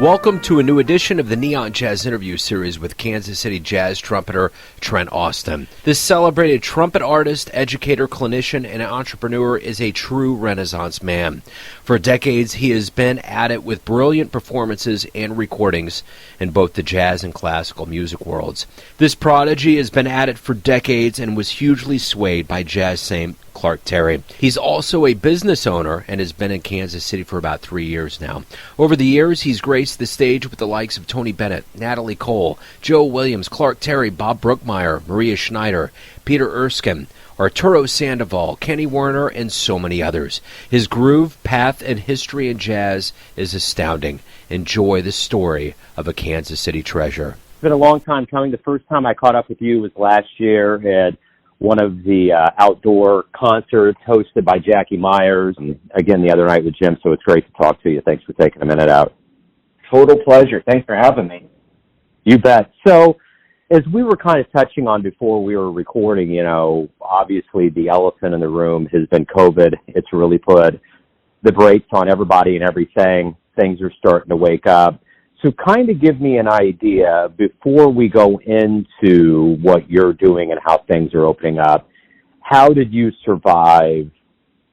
Welcome to a new edition of the Neon Jazz interview series with Kansas City Jazz trumpeter Trent Austin. This celebrated trumpet artist, educator, clinician, and entrepreneur is a true Renaissance man. For decades, he has been at it with brilliant performances and recordings in both the jazz and classical music worlds. This prodigy has been at it for decades and was hugely swayed by jazz saint Clark Terry. He's also a business owner and has been in Kansas City for about 3 years now. Over the years, he's graced the stage with the likes of Tony Bennett, Natalie Cole, Joe Williams, Clark Terry, Bob Brookmeyer, Maria Schneider, Peter Erskine, Arturo Sandoval, Kenny Werner, and so many others. His groove, path, and history in jazz is astounding. Enjoy the story of a Kansas City treasure. It's been a long time coming. The first time I caught up with you was last year at one of the outdoor concerts hosted by Jackie Myers, and again the other night with Jim, so it's great to talk to you. Thanks for taking a minute out. Total pleasure. Thanks for having me. You bet. So, as we were kind of touching on before we were recording, you know, obviously the elephant in the room has been COVID. It's really put the brakes on everybody and everything. Things are starting to wake up. So kind of give me an idea before we go into what you're doing and how things are opening up. How did you survive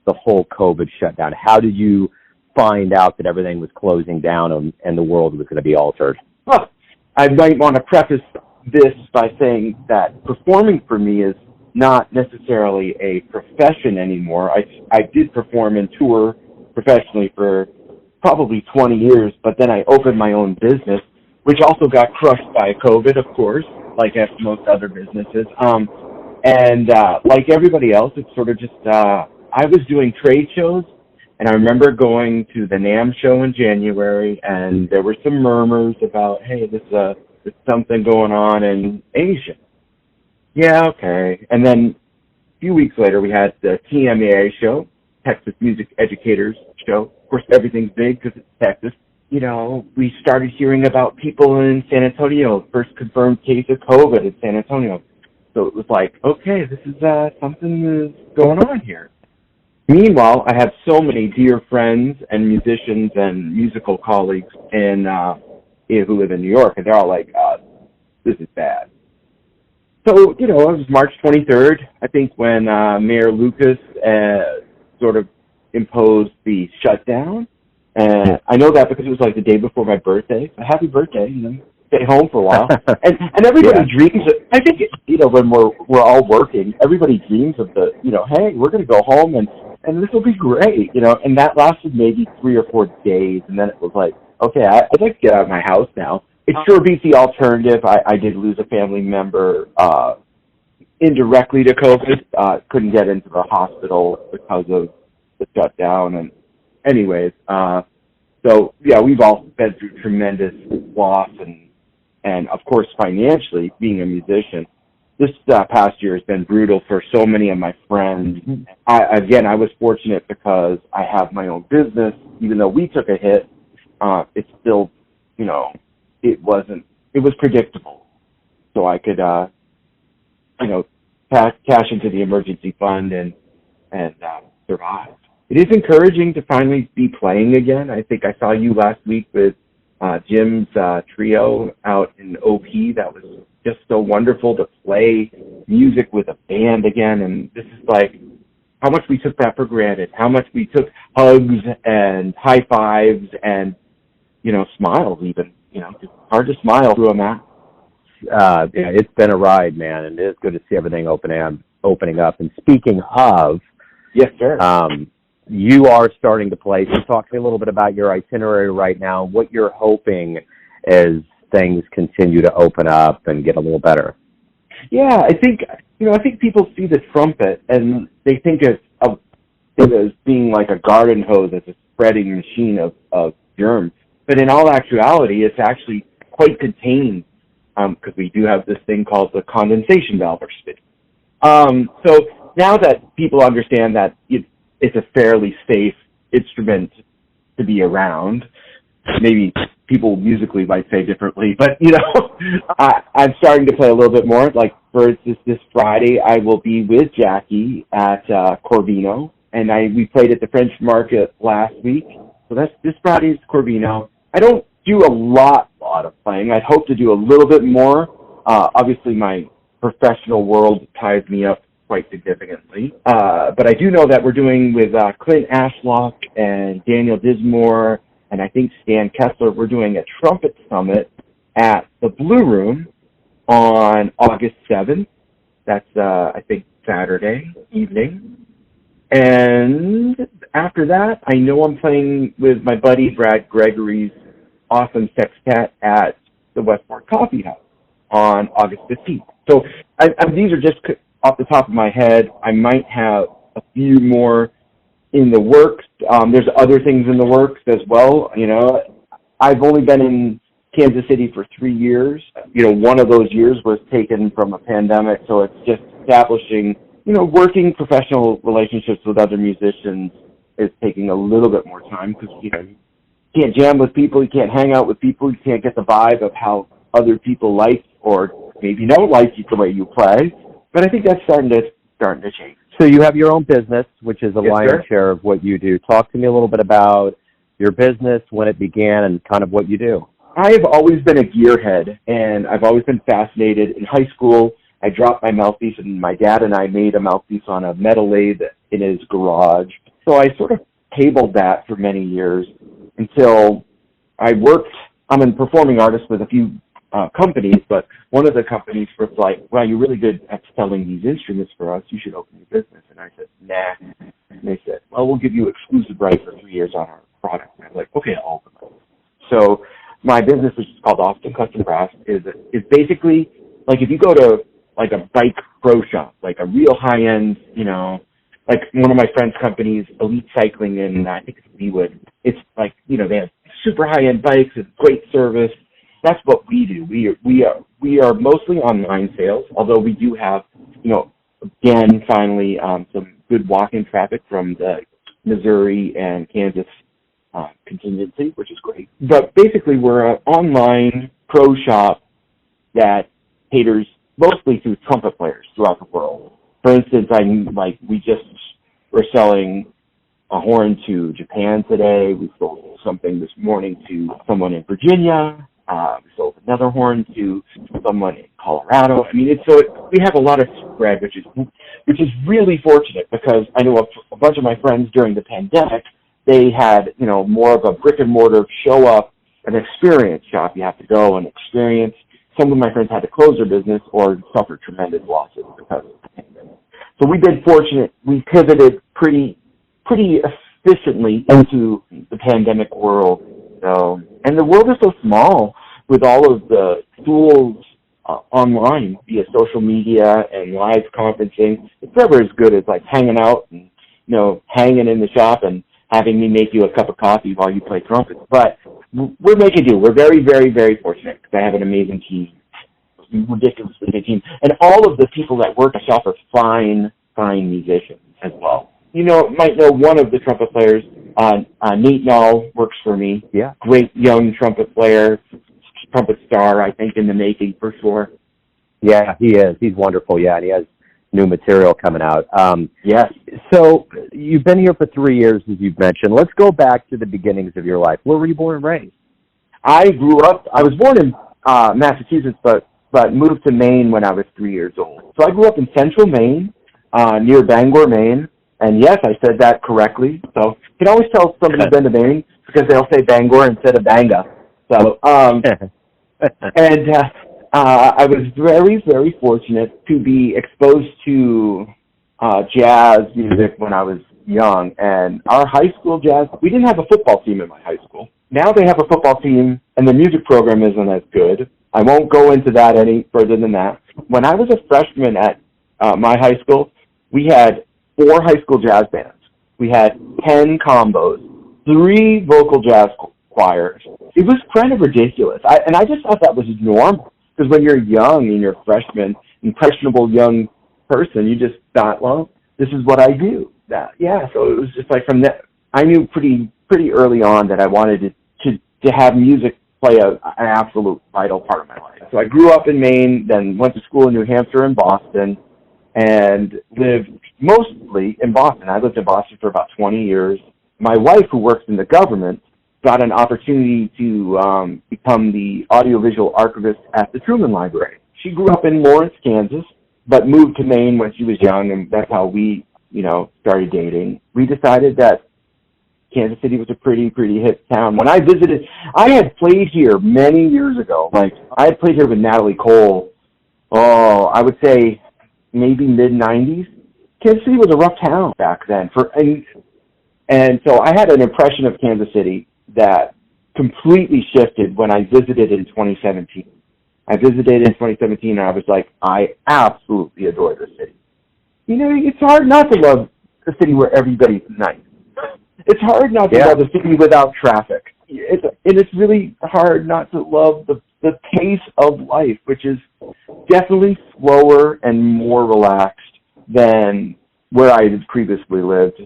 the whole COVID shutdown? How did you find out that everything was closing down and the world was going to be altered? Well, I might want to preface this by saying that performing for me is not necessarily a profession anymore. I did perform and tour professionally for probably 20 years, but then I opened my own business, which also got crushed by COVID, of course, like as most other businesses. Like everybody else, it's sort of just, I was doing trade shows, and I remember going to the NAMM show in January, and there were some murmurs about, hey, there's something going on in Asia. Yeah, okay. And then a few weeks later, we had the TMAA show, Texas Music Educators show. Of course, everything's big because it's Texas. You know, we started hearing about people in San Antonio, first confirmed case of COVID in San Antonio. So it was like, okay, this is something is going on here. Meanwhile, I have so many dear friends and musicians and musical colleagues who live in New York, and they're all like, this is bad. So, you know, it was March 23rd, I think, when Mayor Lucas sort of imposed the shutdown. And I know that because it was like the day before my birthday. Happy birthday, you know, stay home for a while. and everybody dreams of, I think, you know, when we're all working, everybody dreams of the, you know, hey, we're going to go home and this will be great, you know, and that lasted maybe 3 or 4 days. And then it was like, okay, I'd like to get out of my house now. It sure beats the alternative. I did lose a family member indirectly to COVID. Couldn't get into the hospital because of the shutdown. And anyways, so yeah, we've all been through tremendous loss and of course financially, being a musician, this past year has been brutal for so many of my friends. I was fortunate because I have my own business. Even though we took a hit, it's still, you know, it was predictable. So I could, you know, cash into the emergency fund and survive. It is encouraging to finally be playing again. I think I saw you last week with Jim's trio out in OP. That was just so wonderful to play music with a band again. And this is like how much we took that for granted, how much we took hugs and high fives and, you know, smiles even. You know, it's hard to smile through a mask. Yeah, it's been a ride, man, and it is good to see everything opening up. And speaking of, yes, sir. You are starting to play. So talk to me a little bit about your itinerary right now, what you're hoping as things continue to open up and get a little better. Yeah, I think people see the trumpet and they think of it as being like a garden hose, as a spreading machine of germs. But in all actuality, it's actually quite contained because we do have this thing called the condensation valve or spit. So now that people understand that it's a fairly safe instrument to be around, maybe people musically might say differently, but, you know, I'm starting to play a little bit more. Like, for instance, this Friday, I will be with Jackie at Corvino, and we played at the French Market last week. So that's this Friday's Corvino. I don't do a lot of playing. I'd hope to do a little bit more. Obviously, my professional world ties me up quite significantly. But I do know that we're doing with Clint Ashlock and Daniel Dismore and I think Stan Kessler, we're doing a trumpet summit at the Blue Room on August 7th. That's, I think, Saturday evening. And after that, I know I'm playing with my buddy Brad Gregory's awesome sextet at the Westport Coffee House on August 15th. So these are just off the top of my head. I might have a few more in the works. There's other things in the works as well. You know, I've only been in Kansas City for 3 years. You know, one of those years was taken from a pandemic, so it's just establishing, you know, working professional relationships with other musicians is taking a little bit more time because, you know, you can't jam with people, you can't hang out with people, you can't get the vibe of how other people like or maybe don't like you the way you play. But I think that's starting to change. So you have your own business, which is a lion's share of what you do. Talk to me a little bit about your business, when it began, and kind of what you do. I've always been a gearhead, and I've always been fascinated. In high school, I dropped my mouthpiece, and my dad and I made a mouthpiece on a metal lathe in his garage. So I sort of tabled that for many years until I worked. I'm a performing artist with a few companies, but one of the companies was like, wow, you're really good at selling these instruments for us. You should open your business. And I said, nah. And they said, well, we'll give you exclusive rights for 3 years on our product. And I was like, okay, I'll open it. So my business, which is called Austin Custom Brass, is basically like if you go to like a bike pro shop, like a real high-end, you know, like one of my friend's companies, Elite Cycling in, I think it's Leawood. It's like, you know, they have super high-end bikes and great service. That's what we do. We are mostly online sales, although we do have, you know, again, finally, some good walk-in traffic from the Missouri and Kansas contingency, which is great. But basically, we're an online pro shop that caters mostly to trumpet players throughout the world. For instance, we're selling a horn to Japan today. We sold something this morning to someone in Virginia. We sold another horn to someone in Colorado. I mean, we have a lot of spread, which is really fortunate because I know a bunch of my friends during the pandemic, they had, you know, more of a brick and mortar show up, an experience shop. You have to go and experience. Some of my friends had to close their business or suffered tremendous losses because of the pandemic. So we've been fortunate. We pivoted pretty efficiently into the pandemic world. So, and the world is so small with all of the tools online via social media and live conferencing. It's never as good as like hanging out and, you know, hanging in the shop and having me make you a cup of coffee while you play trumpet. But we're making do. We're very, very, very fortunate because I have an amazing team, ridiculously good team. And all of the people that work at the shop are fine musicians as well. You might know one of the trumpet players, Nate Null works for me. Yeah. Great young trumpet player, trumpet star, I think, in the making for sure. Yeah, he is. He's wonderful. Yeah, and he has new material coming out. Yes. So you've been here for 3 years, as you've mentioned. Let's go back to the beginnings of your life. Where were you born and raised? I was born in Massachusetts, but moved to Maine when I was 3 years old. So I grew up in central Maine, near Bangor, Maine. And yes, I said that correctly. So you can always tell somebody's been to Maine because they'll say Bangor instead of Banga. So, I was very, very fortunate to be exposed to jazz music when I was young. And our high school jazz, we didn't have a football team in my high school. Now they have a football team, and the music program isn't as good. I won't go into that any further than that. When I was a freshman at my high school, we had 4 high school jazz bands. We had 10 combos, 3 vocal jazz choirs. It was kind of ridiculous. I just thought that was normal. Because when you're young and you're a freshman, impressionable young person, you just thought, well, this is what I do. So it was just like from that, I knew pretty early on that I wanted to have music play an absolute vital part of my life. So I grew up in Maine, then went to school in New Hampshire and Boston, and lived mostly in Boston. I lived in Boston for about 20 years. My wife, who works in the government, got an opportunity to become the audiovisual archivist at the Truman Library. She grew up in Lawrence, Kansas, but moved to Maine when she was young, and that's how we, started dating. We decided that Kansas City was a pretty hip town. When I visited, I had played here many years ago. Like, I had played here with Natalie Cole, I would say maybe mid-90s. Kansas City was a rough town back then. And so I had an impression of Kansas City that completely shifted when I visited in 2017. I visited in 2017, and I was like, I absolutely adore this city. It's hard not to love a city where everybody's nice. It's hard not to love a city without traffic. It's really hard not to love the pace of life, which is definitely slower and more relaxed than where I had previously lived,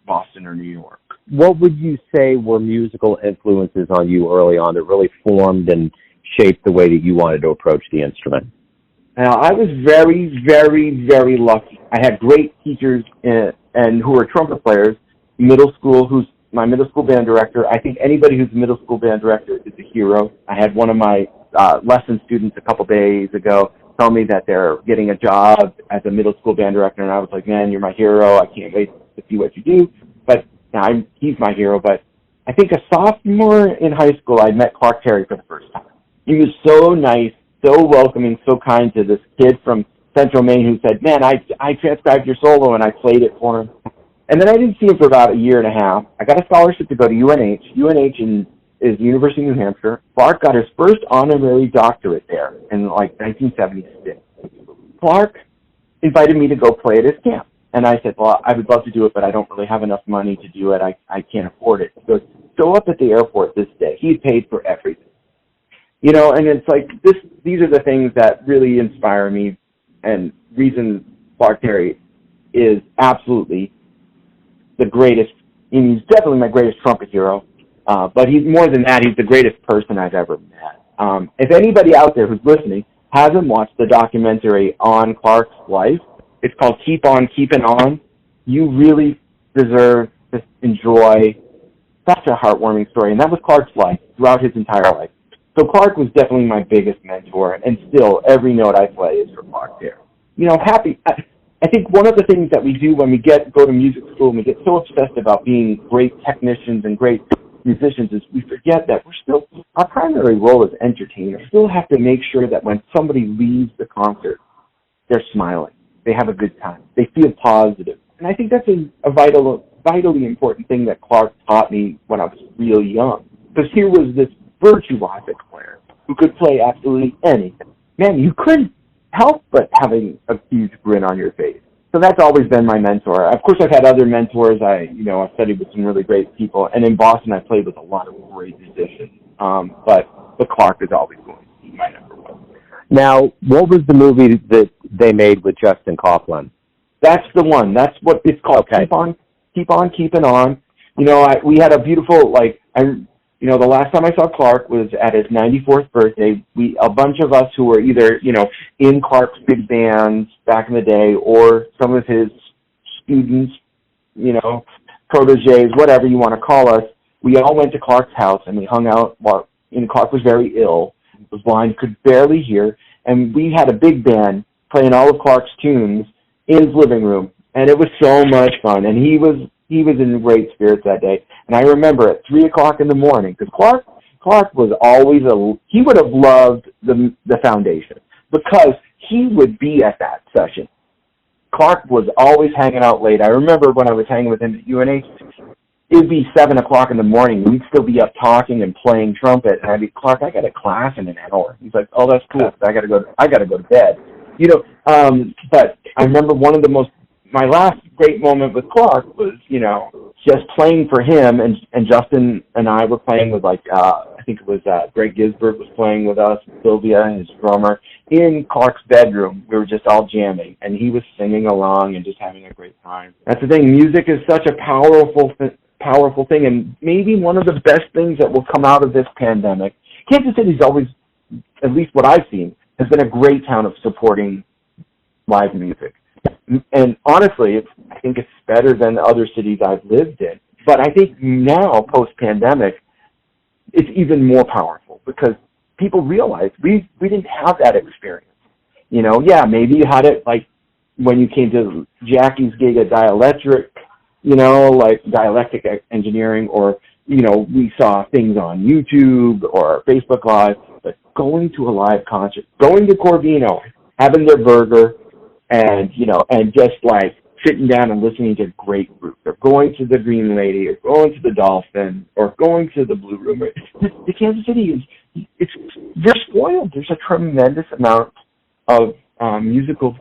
Boston or New York. What would you say were musical influences on you early on that really formed and shaped the way that you wanted to approach the instrument? Now, I was very, very, very lucky. I had great teachers and who were trumpet players. My middle school band director. I think anybody who's a middle school band director is a hero. I had one of my lesson students a couple days ago tell me that they're getting a job as a middle school band director, and I was like, man, you're my hero. I can't wait to see what you do. But now he's my hero. But I think a sophomore in high school, I met Clark Terry for the first time. He was so nice, so welcoming, so kind to this kid from Central Maine who said, man, I transcribed your solo, and I played it for him. And then I didn't see him for about a year and a half. I got a scholarship to go to UNH. UNH is the University of New Hampshire. Clark got his first honorary doctorate there in 1976. Clark invited me to go play at his camp. And I said, well, I would love to do it, but I don't really have enough money to do it. I can't afford it. He goes, show up at the airport this day. He paid for everything. And it's like these are the things that really inspire me, and reason Clark Terry is absolutely the greatest. He's definitely my greatest trumpet hero, but he's more than that. He's the greatest person I've ever met. If anybody out there who's listening hasn't watched the documentary on Clark's life, it's called Keep On Keeping On. You really deserve to enjoy such a heartwarming story, and that was Clark's life throughout his entire life. So Clark was definitely my biggest mentor, and still every note I play is for Clark there. I think one of the things that we do when we go to music school and we get so obsessed about being great technicians and great musicians is we forget that our primary role as entertainers. We still have to make sure that when somebody leaves the concert, they're smiling, they have a good time, they feel positive. And I think that's a vitally important thing that Clark taught me when I was real young. Because here was this virtuosic player who could play absolutely anything. Man, you couldn't help but having a huge grin on your face. So that's always been my mentor. Of course, I've had other mentors. I studied with some really great people. And in Boston, I played with a lot of great musicians. But Clark is always going to be my number one. Now, what was the movie that they made with Justin Coughlin? That's the one. That's what it's called. Okay. Keep on keeping on. We had a beautiful, the last time I saw Clark was at his 94th birthday. A bunch of us who were either, in Clark's big bands back in the day, or some of his students, proteges, whatever you want to call us, we all went to Clark's house and we hung out while Clark was very ill, was blind, could barely hear, and we had a big band playing all of Clark's tunes in his living room, and it was so much fun, and he was in great spirits that day. And I remember at 3 o'clock in the morning, because Clark was always he would have loved the Foundation, because he would be at that session. Clark was always hanging out late. I remember when I was hanging with him at UNH, it would be 7 o'clock in the morning. We'd still be up talking and playing trumpet. And I'd be, Clark, I got a class in an hour. He's like, oh, that's cool. I got to go to bed. But I remember my last great moment with Clark was, just playing for him, and Justin and I were playing with I think it was Greg Gisbert was playing with us, Sylvia, his drummer, in Clark's bedroom. We were just all jamming, and he was singing along and just having a great time. That's the thing. Music is such a powerful thing, and maybe one of the best things that will come out of this pandemic. Kansas City's always, at least what I've seen, has been a great town of supporting live music. And honestly, I think it's better than other cities I've lived in. But I think now, post-pandemic, it's even more powerful because people realize we didn't have that experience. Yeah, maybe you had it like when you came to Jackie's gig at Dielectric, like dialectic engineering, or, we saw things on YouTube or Facebook Live, but going to a live concert, going to Corvino, having their burger, and, and just like sitting down and listening to a great group, or going to the Green Lady, or going to the Dolphin, or going to the Blue Room. The Kansas City they're spoiled. There's a tremendous amount of musical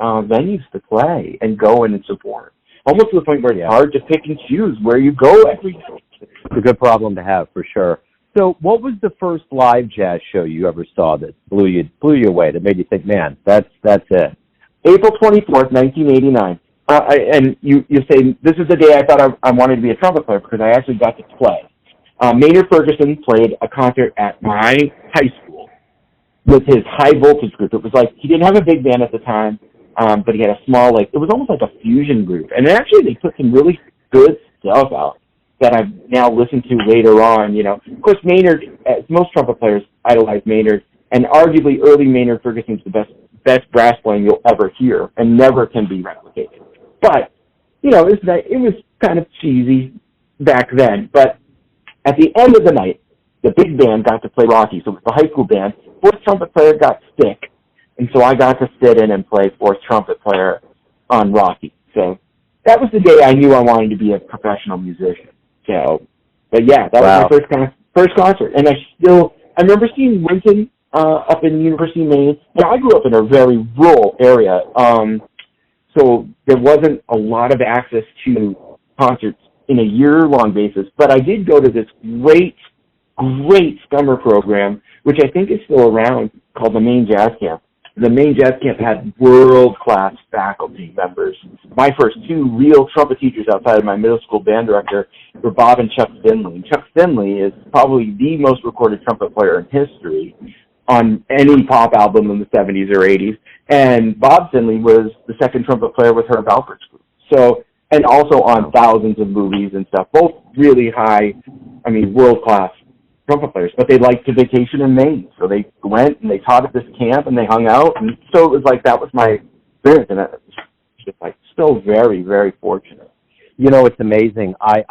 venues to play and go in and support. Almost to the point where it's hard to pick and choose where you go every night. It's a good problem to have, for sure. So what was the first live jazz show you ever saw that blew you away, that made you think, man, that's it? April 24th, 1989. And you say, this is the day I thought I wanted to be a trumpet player, because I actually got to play. Maynard Ferguson played a concert at my high school with his high voltage group. It was like, he didn't have a big band at the time, but he had a small, it was almost like a fusion group. And actually they put some really good stuff out that I've now listened to later on, Of course, Maynard, as most trumpet players, idolize Maynard, and arguably early Maynard Ferguson's the best brass playing you'll ever hear, and never can be replicated. But, it was kind of cheesy back then. But at the end of the night, the big band got to play Rocky. So it was the high school band. Fourth trumpet player got sick. And so I got to sit in and play fourth trumpet player on Rocky. So that was the day I knew I wanted to be a professional musician. So, but yeah, that was my first concert. And I remember seeing Winton up in University of Maine. Now, I grew up in a very rural area. So there wasn't a lot of access to concerts in a year-long basis, but I did go to this great summer program, which I think is still around, called the Maine Jazz Camp. The Maine Jazz Camp had world-class faculty members. My first two real trumpet teachers outside of my middle school band director were Bob and Chuck Finley. And Chuck Finley is probably the most recorded trumpet player in history on any pop album in the 70s or 80s. And Bob Finley was the second trumpet player with Herb Alpert's group. So, and also on thousands of movies and stuff, both really high, world-class trumpet players. But they liked to vacation in Maine. So they went and they taught at this camp and they hung out. And so it was like, that was my experience. And it was just still very, very fortunate. It's amazing. I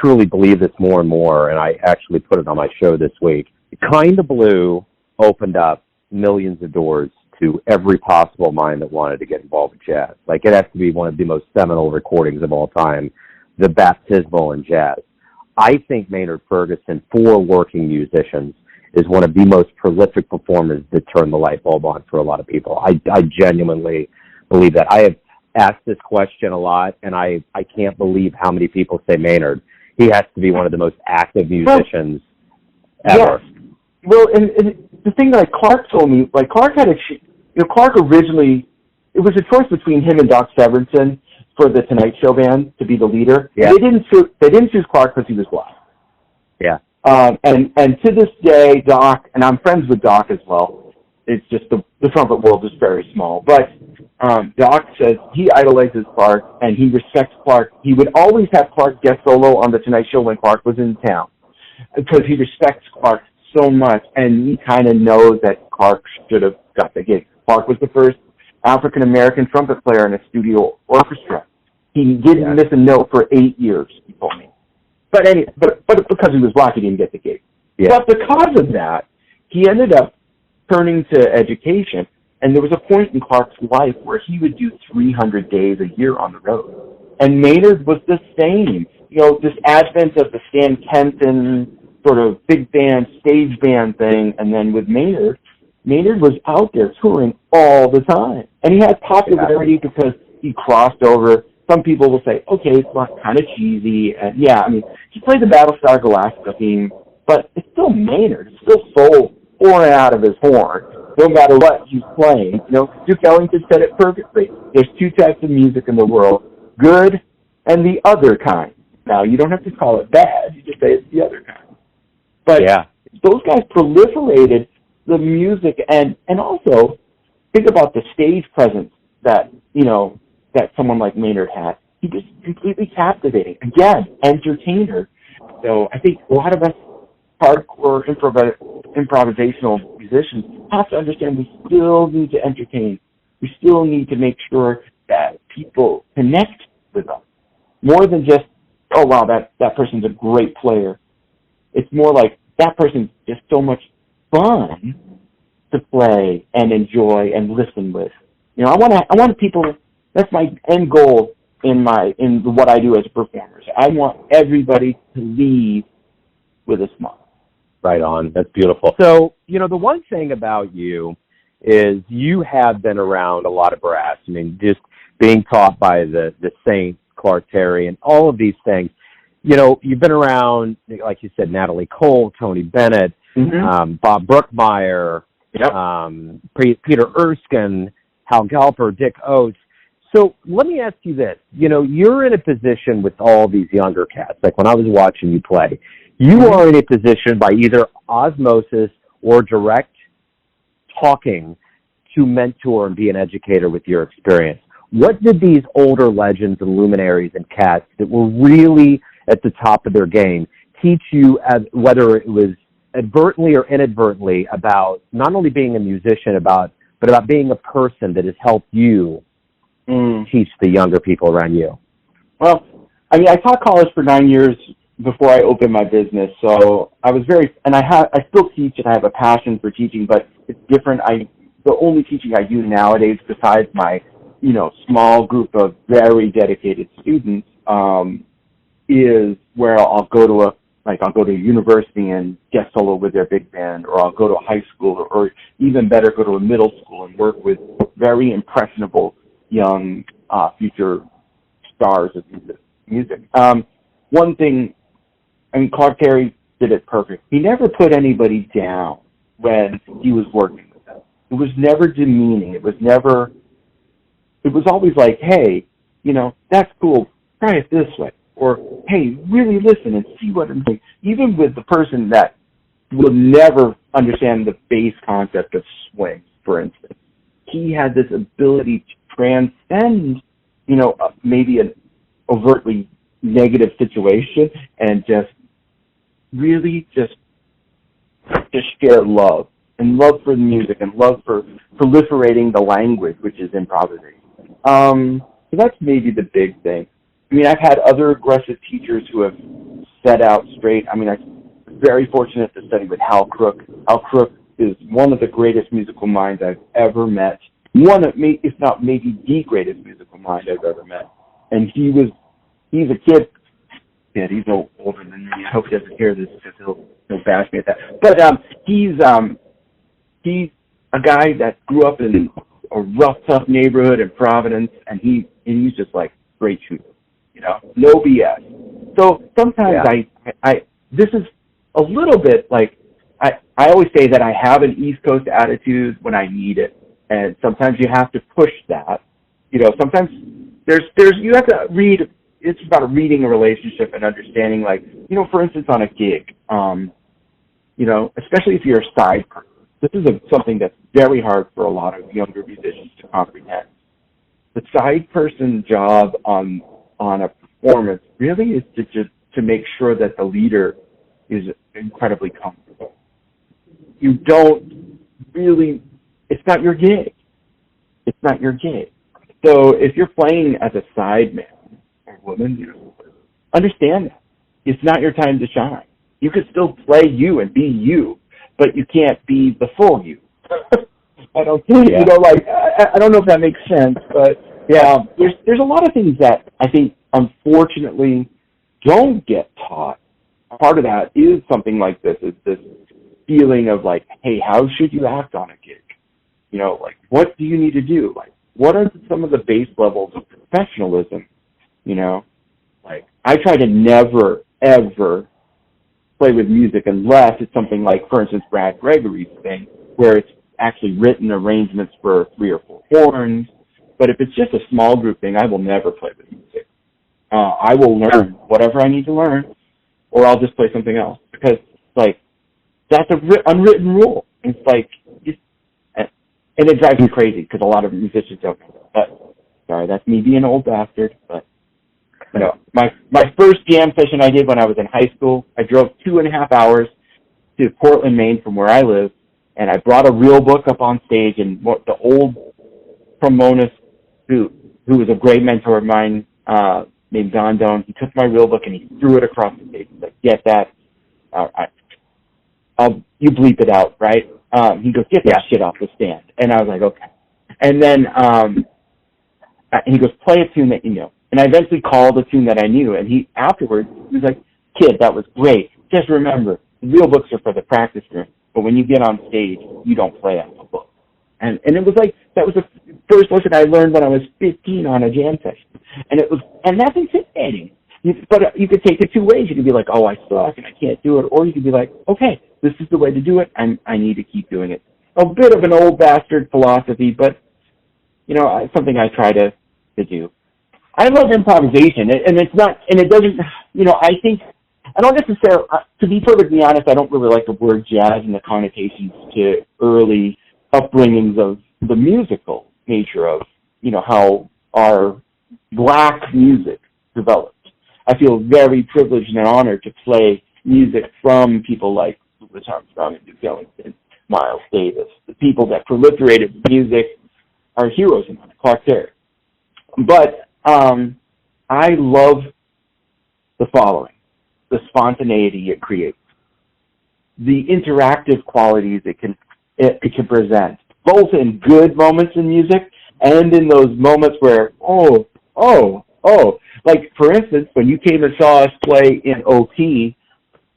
truly believe this more and more, and I actually put it on my show this week. Kind of Blue opened up millions of doors to every possible mind that wanted to get involved with jazz. It has to be one of the most seminal recordings of all time, the baptismal in jazz. I think Maynard Ferguson, for working musicians, is one of the most prolific performers that turned the light bulb on for a lot of people. I genuinely believe that. I have asked this question a lot, and I can't believe how many people say Maynard. He has to be one of the most active musicians ever. Yes. Well, and the thing that Clark told me, Clark had Clark originally, it was a choice between him and Doc Severinsen for the Tonight Show band to be the leader. Yeah. They didn't choose Clark because he was black. Yeah. And to this day, Doc, and I'm friends with Doc as well. It's just the trumpet world is very small. But Doc says he idolizes Clark and he respects Clark. He would always have Clark guest solo on the Tonight Show when Clark was in town because he respects Clark so much, and he kind of knows that Clark should have got the gig. Clark was the first African-American trumpet player in a studio orchestra. He didn't miss a note for 8 years, he told me. But because he was black, he didn't get the gig. Yeah. But because of that, he ended up turning to education, and there was a point in Clark's life where he would do 300 days a year on the road. And Maynard was the same. This advent of the Stan Kenton sort of big band, stage band thing, and then with Maynard was out there touring all the time. And he had popularity because he crossed over. Some people will say, okay, it's kind of cheesy. And he played the Battlestar Galactica theme, but it's still Maynard. It's still soul pouring out of his horn, no matter what he's playing. Duke Ellington said it perfectly. There's two types of music in the world, good and the other kind. Now, you don't have to call it bad. You just say it's the other kind. But those guys proliferated the music, and also think about the stage presence that someone like Maynard had. He was completely captivating. Again, entertainer. So I think a lot of us hardcore improvisational musicians have to understand we still need to entertain. We still need to make sure that people connect with us. More than just, oh, wow, that person's a great player. It's more like that person's just so much fun to play and enjoy and listen with. You know, I want people, that's my end goal in what I do as a performer. I want everybody to leave with a smile. Right on. That's beautiful. So, you know, the one thing about you is you have been around a lot of brass. I mean, just being taught by the Saint, Clark Terry, and all of these things. You know, you've been around, like you said, Natalie Cole, Tony Bennett, Bob Brookmeyer, Peter Erskine, Hal Galper, Dick Oates. So let me ask you this. You know, you're in a position with all these younger cats. Like when I was watching you play, you are in a position by either osmosis or direct talking to mentor and be an educator with your experience. What did these older legends and luminaries and cats that were really at the top of their game teach you, whether it was advertently or inadvertently, about not only being a musician, but about being a person that has helped you teach the younger people around you? Well, I mean, I taught college for 9 years before I opened my business, so I was I still teach and I have a passion for teaching, but it's different. The only teaching I do nowadays, besides my, you know, small group of very dedicated students, is where I'll go to a university and guest solo with their big band, or I'll go to a high school, or even better, go to a middle school and work with very impressionable young future stars of music. One thing, I mean, Clark Terry did it perfect. He never put anybody down when he was working with them. It was never demeaning. It was always like, hey, you know, that's cool. Try it this way. Or, hey, really listen and see what I'm saying. Even with the person that will never understand the base concept of swing, for instance, he had this ability to transcend, you know, maybe an overtly negative situation and just really just share love, and love for the music, and love for proliferating the language, which is improvisation. So that's maybe the big thing. I mean, I've had other aggressive teachers who have set out straight. I mean, I'm very fortunate to study with Hal Crook. Hal Crook is one of the greatest musical minds I've ever met. One of, if not maybe the greatest musical mind I've ever met. And he's a kid. Yeah, he's older than me. I hope he doesn't hear this because he'll bash me at that. But he's a guy that grew up in a rough, tough neighborhood in Providence, and he's just like great shooter. You know, no BS. So sometimes this is a little bit like, I always say that I have an East Coast attitude when I need it. And sometimes you have to push that. You know, sometimes you have to read, it's about reading a relationship and understanding, like, you know, for instance, on a gig, you know, especially if you're a side person. This is something that's very hard for a lot of younger musicians to comprehend. The side person job on a performance really is to make sure that the leader is incredibly comfortable. You don't really, it's not your gig. It's not your gig. So if you're playing as a side man or woman, you know, understand that. It's not your time to shine. You could still play you and be you, but you can't be the full you. I don't think, you know, like, I don't know if that makes sense, but there's a lot of things that I think, unfortunately, don't get taught. Part of that is something like this, is this feeling of like, hey, how should you act on a gig? You know, like, what do you need to do? Like, what are some of the base levels of professionalism? You know, like, I try to never, ever play with music unless it's something like, for instance, Brad Gregory's thing, where it's actually written arrangements for 3 or 4 horns. But if it's just a small group thing, I will never play with music. I will learn whatever I need to learn, or I'll just play something else. Because, like, that's an unwritten rule. It's like, and it drives me crazy because a lot of musicians don't know that. But, sorry, that's me being an old bastard. But You know, my first jam session I did when I was in high school, I drove 2.5 hours to Portland, Maine from where I live, and I brought a real book up on stage, and the old trombonist who was a great mentor of mine, named Don Doan, he took my real book and he threw it across the stage. He's like, get that. You bleep it out, right? He goes, get that shit off the stand. And I was like, okay. And then he goes, play a tune that you know. And I eventually called a tune that I knew, and afterwards, he was like, kid, that was great. Just remember, the real books are for the practice room, but when you get on stage, you don't play out the book. And it was like, that was the first lesson I learned when I was 15 on a jam session. And that's intimidating. But you could take it two ways. You could be like, oh, I suck and I can't do it. Or you could be like, okay, this is the way to do it, and I need to keep doing it. A bit of an old bastard philosophy, but, you know, something I try to do. I love improvisation, and it's not, and it doesn't, you know, I think, I don't necessarily, to be perfectly honest, I don't really like the word jazz and the connotations to early upbringings of the musical nature of, you know, how our black music developed. I feel very privileged and honored to play music from people like Louis Armstrong and Duke Ellington, Miles Davis, the people that proliferated music, are heroes in that, Clark Terry. But I love the following: the spontaneity it creates, the interactive qualities it can present, both in good moments in music and in those moments where, like, for instance, when you came and saw us play in OT,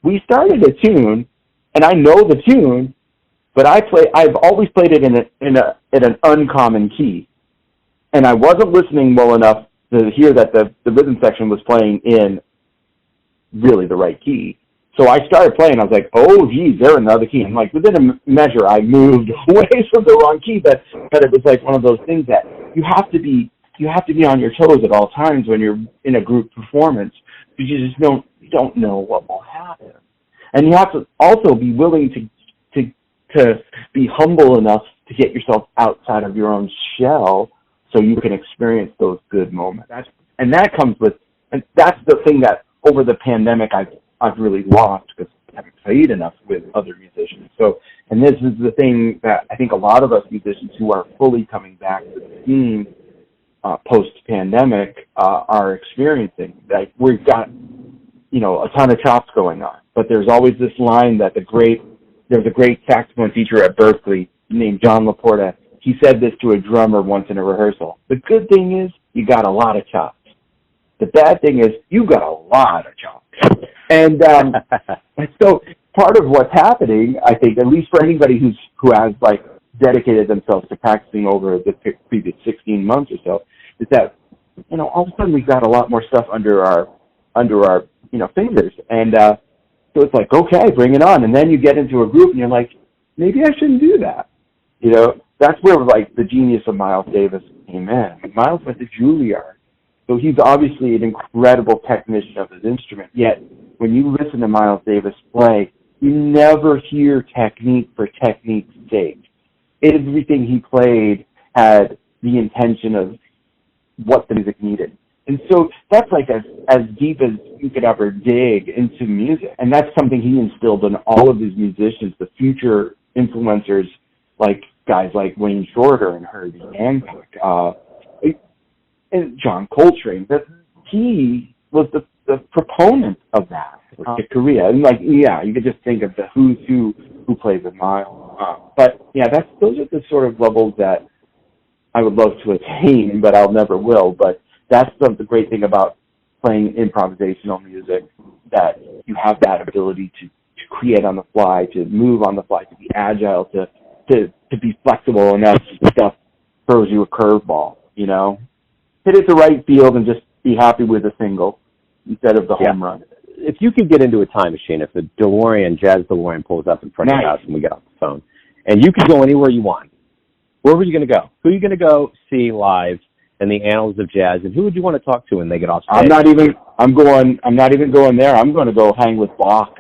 we started a tune, and I know the tune, but I've always played it in an uncommon key, and I wasn't listening well enough to hear that the rhythm section was playing in really the right key. So I started playing. I was like, oh, geez, they're in another key. And like within a measure, I moved away from the wrong key, but it was like one of those things that you have to be on your toes at all times when you're in a group performance, because you just don't know what will happen. And you have to also be willing to be humble enough to get yourself outside of your own shell so you can experience those good moments. And that's the thing that over the pandemic I've really lost, because I haven't played enough with other musicians. So, and this is the thing that I think a lot of us musicians who are fully coming back to the scene post-pandemic are experiencing. Like, we've got, you know, a ton of chops going on, but there's always this line that there's a great saxophone teacher at Berkeley named John Laporta. He said this to a drummer once in a rehearsal: the good thing is you got a lot of chops. The bad thing is you got a lot of chops. And so part of what's happening, I think, at least for anybody who has like dedicated themselves to practicing over the previous 16 months or so, is that, you know, all of a sudden we've got a lot more stuff under our you know, fingers, and so it's like, okay, bring it on. And then you get into a group and you're like, maybe I shouldn't do that. You know, that's where like the genius of Miles Davis came in. Miles went to Juilliard, so he's obviously an incredible technician of his instrument. Yet when you listen to Miles Davis play, you never hear technique for technique's sake. Everything he played had the intention of what the music needed. And so that's like as deep as you could ever dig into music. And that's something he instilled in all of his musicians, the future influencers, like guys like Wayne Shorter and Herbie Hancock, and John Coltrane. That he was the proponent of that, like Korea. And like, yeah, you could just think of the who's who plays with Miles. But yeah, those are the sort of levels that I would love to attain, but I'll never will. But that's the great thing about playing improvisational music, that you have that ability to create on the fly, to move on the fly, to be agile, to be flexible enough if stuff throws you a curveball, you know? Hit it the right field and just be happy with a single instead of the home run. If you could get into a time machine, if the Jazz DeLorean pulls up in front of your house and we get off the phone, and you could go anywhere you want, where were you going to go? Who are you going to go see live in the annals of jazz, and who would you want to talk to when they get off stage? I'm not even going there. I'm going to go hang with Bach.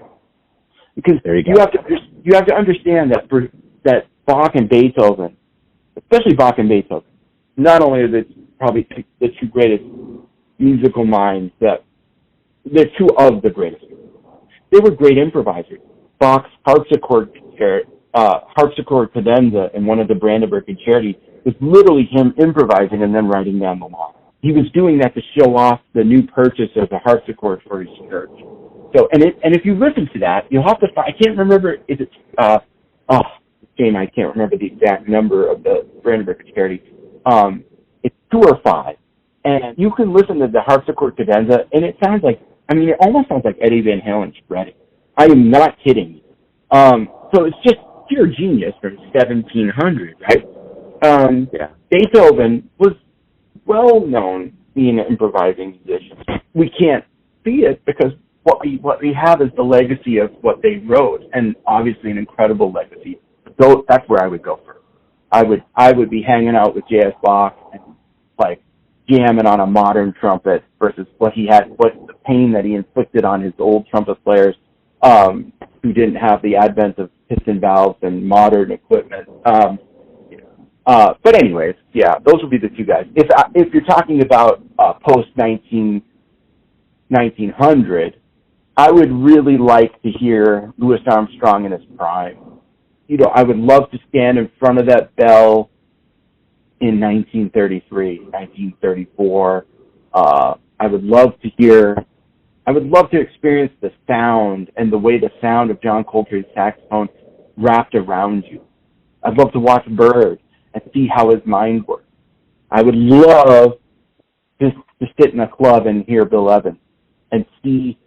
Because you have to understand that Bach and Beethoven, especially Bach and Beethoven, not only are they probably the two greatest musical minds that they're two of the greatest. They were great improvisers. Bach's harpsichord cadenza in one of the Brandenburg concerti was literally him improvising and then writing down the line. He was doing that to show off the new purchase of the harpsichord for his church. So, and if you listen to that, you'll have to find, I can't remember, is it, shame I can't remember the exact number of the Brandenburg concerti. It's 2 or 5. And you can listen to the harpsichord cadenza, and it sounds like, it almost sounds like Eddie Van Halen spread it. I am not kidding you. So it's just pure genius from 1700, right? Yeah. Beethoven was well known being an improvising musician. We can't see it because what we have is the legacy of what they wrote, and obviously an incredible legacy. So that's where I would go first. I would be hanging out with J.S. Bach and like jamming on a modern trumpet versus what the pain that he inflicted on his old trumpet players who didn't have the advent of piston valves and modern equipment. But anyways, yeah, those would be the two guys. If you're talking about post 1900, I would really like to hear Louis Armstrong in his prime. I would love to stand in front of that bell in 1933, 1934. I would love to experience the sound and the way the sound of John Coltrane's saxophone wrapped around you. I'd love to watch Bird and see how his mind works. I would love just to sit in a club and hear Bill Evans and see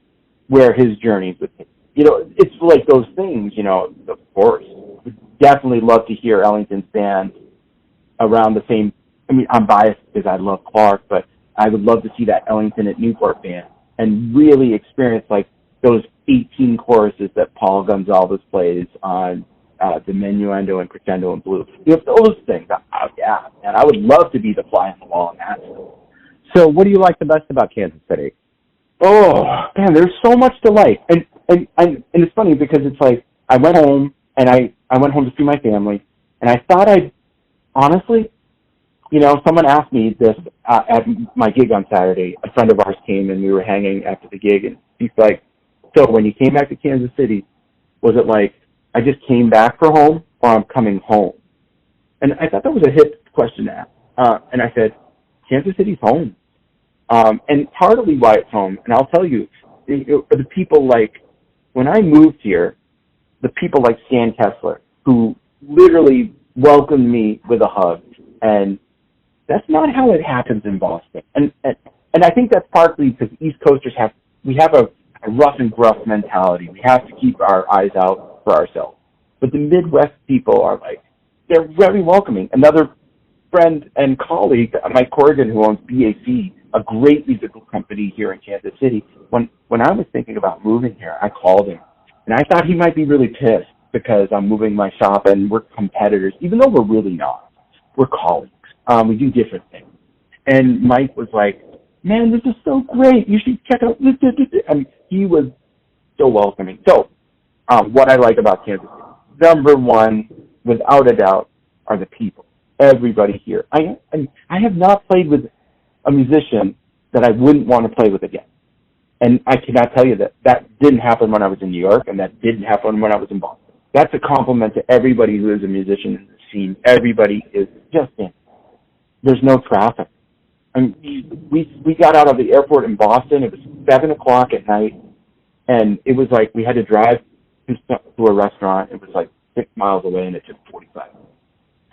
where his journeys with him. It's like those things, of course. Would definitely love to hear Ellington's band around the same. I'm biased because I love Clark, but I would love to see that Ellington at Newport band and really experience like those 18 choruses that Paul Gonsalves plays on diminuendo and crescendo and blues. Those things. Yeah, and I would love to be the fly on the wall in that. So what do you like the best about Kansas City? Oh, man, there's so much to like. And it's funny because it's like I went home and I went home to see my family, and I thought honestly, someone asked me this at my gig on Saturday. A friend of ours came and we were hanging after the gig, and he's like, so when you came back to Kansas City, was it like I just came back for home or I'm coming home? And I thought that was a hip question to ask. And I said, Kansas City's home. And partly why it's home, and I'll tell you, the people like, when I moved here, the people like Stan Kessler, who literally welcomed me with a hug, and that's not how it happens in Boston. And I think that's partly because East Coasters have a rough and gruff mentality. We have to keep our eyes out for ourselves. But the Midwest people are like, they're very welcoming. Another friend and colleague, Mike Corrigan, who owns BAC, a great musical company here in Kansas City, when I was thinking about moving here, I called him. And I thought he might be really pissed because I'm moving my shop and we're competitors, even though we're really not. We're colleagues. We do different things. And Mike was like, man, this is so great. You should check out this. He was so welcoming. So what I like about Kansas City, number one, without a doubt, are the people. Everybody here. I have not played with a musician that I wouldn't want to play with again. And I cannot tell you that didn't happen when I was in New York, and that didn't happen when I was in Boston. That's a compliment to everybody who is a musician in the scene. Everybody is just in. There's no traffic. We got out of the airport in Boston. It was 7 o'clock at night, and it was like we had to drive to a restaurant. It was like 6 miles away, and it took 45 minutes.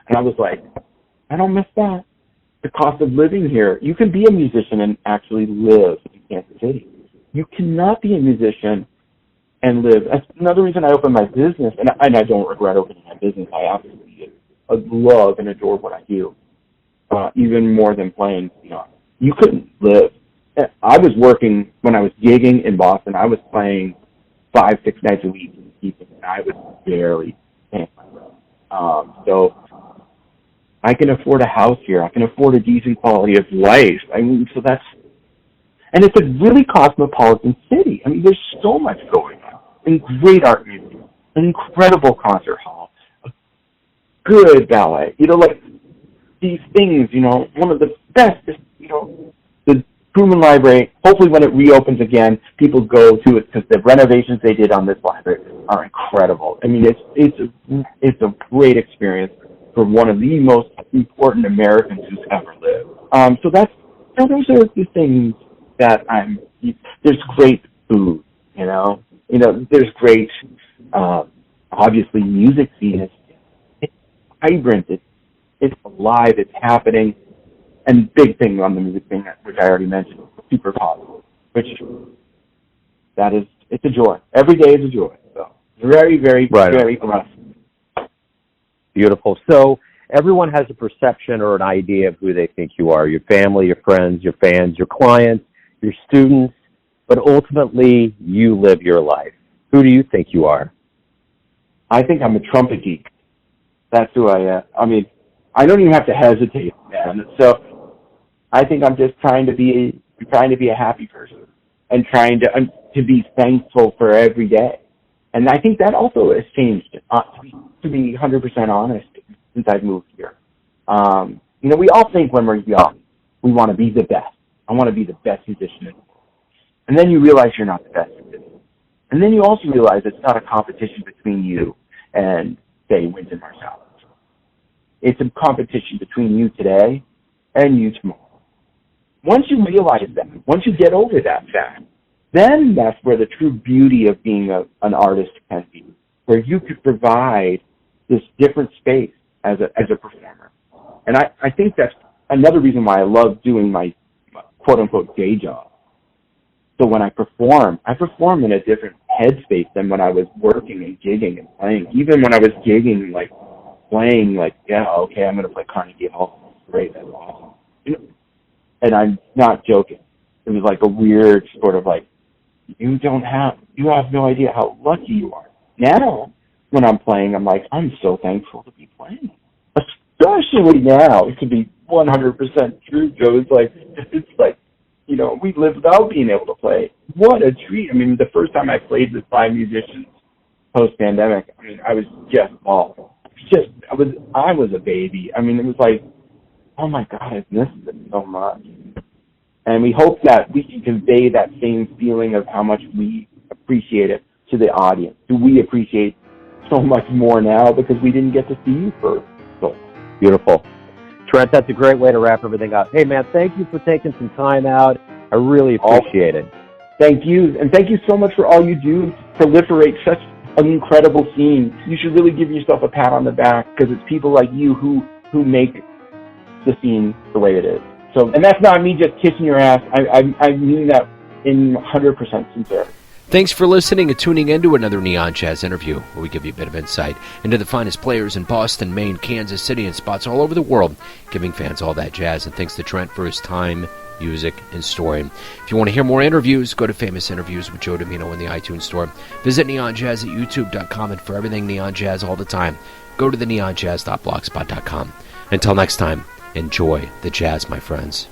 And I was like, I don't miss that. The cost of living here. You can be a musician and actually live in Kansas City. You cannot be a musician and live. That's another reason I opened my business, and I don't regret opening my business. I absolutely love and adore what I do, even more than playing. You couldn't live. I was working when I was gigging in Boston. I was playing 5-6 nights a week, and I was barely paying my rent. So I can afford a house here. I can afford a decent quality of life. So that's, and it's a really cosmopolitan city. There's so much going on. And great art museum, an incredible concert hall, a good ballet. Like these things, one of the best, the Truman Library, hopefully when it reopens again, people go to it because the renovations they did on this library are incredible. I mean, it's a great experience for one of the most important Americans who's ever lived. So those are the things that there's great food, there's great, obviously music scene. It's vibrant, it's alive, it's happening. And big thing on the music thing, which I already mentioned, super positive, it's a joy. Every day is a joy. So very, very, very blessed. Beautiful. So everyone has a perception or an idea of who they think you are, your family, your friends, your fans, your clients, your students, but ultimately you live your life. Who do you think you are? I think I'm a trumpet geek. That's who I am. I mean, I don't even have to hesitate, man. So I think I'm just trying to be a happy person and trying to be thankful for every day. And I think that also has changed, to be 100% honest, since I've moved here. We all think when we're young, we want to be the best. I want to be the best musician in the world. And then you realize you're not the best musician. And then you also realize it's not a competition between you and, say, Wynton Marsalis. It's a competition between you today and you tomorrow. Once you realize that, once you get over that fact, then that's where the true beauty of being an artist can be, where you could provide this different space as a performer. And I think that's another reason why I love doing my quote-unquote day job. So when I perform in a different headspace than when I was working and gigging and playing. Even when I was gigging, playing, I'm going to play Carnegie Hall. Great, that's awesome. And I'm not joking. It was like a weird sort of you have no idea how lucky you are. Now, when I'm playing, I'm like, I'm so thankful to be playing. Especially now, to be 100% true, Joe. We live without being able to play. What a treat. I mean, the first time I played with 5 musicians post-pandemic, I was just bald. I was a baby. I mean, it was like, oh my God, I've missed it so much. And we hope that we can convey that same feeling of how much we appreciate it to the audience. Do we appreciate so much more now because we didn't get to see you for so long? Beautiful. Trent, that's a great way to wrap everything up. Hey, man, thank you for taking some time out. I really appreciate it. Thank you. And thank you so much for all you do to proliferate such an incredible scene. You should really give yourself a pat on the back because it's people like you who make the scene the way it is. So, and that's not me just kissing your ass. I mean that in 100% sincerity. Thanks for listening and tuning in to another Neon Jazz interview, where we give you a bit of insight into the finest players in Boston, Maine, Kansas City, and spots all over the world, giving fans all that jazz. And thanks to Trent for his time, music, and story. If you want to hear more interviews, go to Famous Interviews with Joe Domino in the iTunes Store. Visit neonjazz at youtube.com, and for everything Neon Jazz all the time, go to the neonjazz.blogspot.com. Until next time, enjoy the jazz, my friends.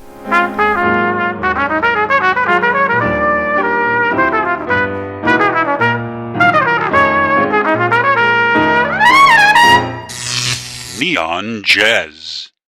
Neon Jazz.